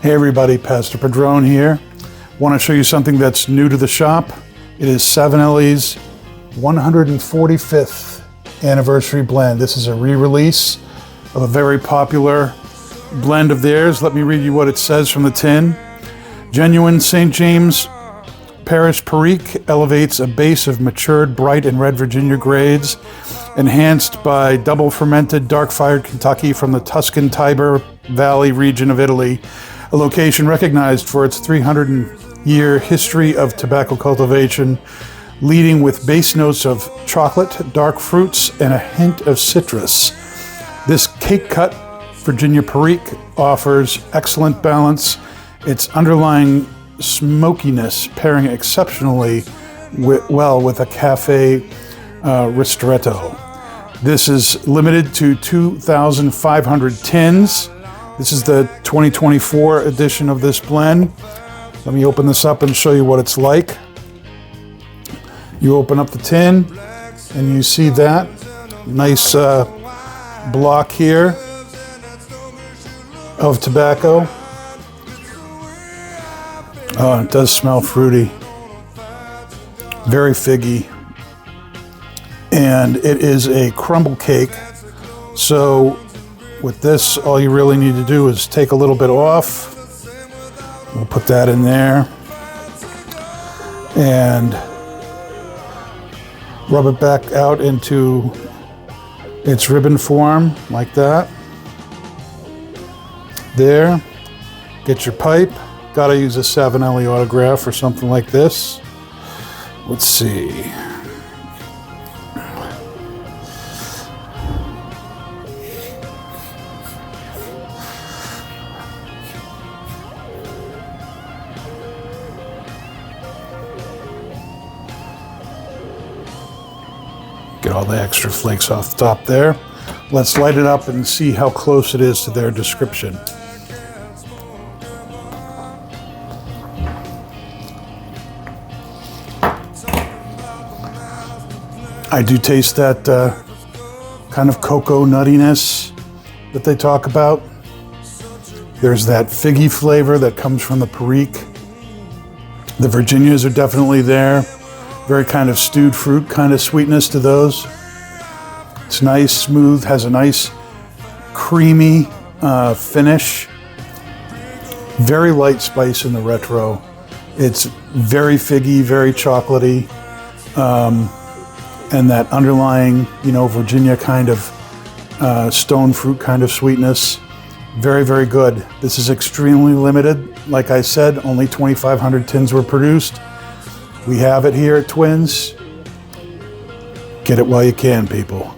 Hey everybody, Pastor Padron here. Want to show you something that's new to the shop. It is Savinelli's 145th anniversary blend. This is a re-release of a very popular blend of theirs. Let me read you what it says from the tin. Genuine St. James Parish Perique elevates a base of matured bright and red Virginia grades, enhanced by double fermented dark-fired Kentucky from the Tuscan Tiber Valley region of Italy, a location recognized for its 300-year history of tobacco cultivation, leading with base notes of chocolate, dark fruits, and a hint of citrus. This cake-cut Virginia Perique offers excellent balance, its underlying smokiness pairing exceptionally well with a cafe ristretto. This is limited to 2,500 tins. This is the 2024 edition of this blend. Let me open this up and show you what it's like. You open up the tin and you see that nice block here of tobacco. Oh, it does smell fruity. Very figgy. And it is a crumble cake. So with this, all you really need to do is take a little bit off. We'll put that in there. And rub it back out into its ribbon form, like that. There. Get your pipe. Gotta use a Savinelli autograph or something like this. Let's see. Get all the extra flakes off the top there. Let's light it up and see how close it is to their description. I do taste that kind of cocoa nuttiness that they talk about. There's that figgy flavor that comes from the Perique. The Virginias are definitely there. Very kind of stewed fruit kind of sweetness to those. It's nice, smooth, has a nice creamy finish. Very light spice in the retro. It's very figgy, very chocolatey. And that underlying, Virginia kind of stone fruit kind of sweetness. Very, very good. This is extremely limited. Like I said, only 2,500 tins were produced. We have it here at Twins. Get it while you can, people.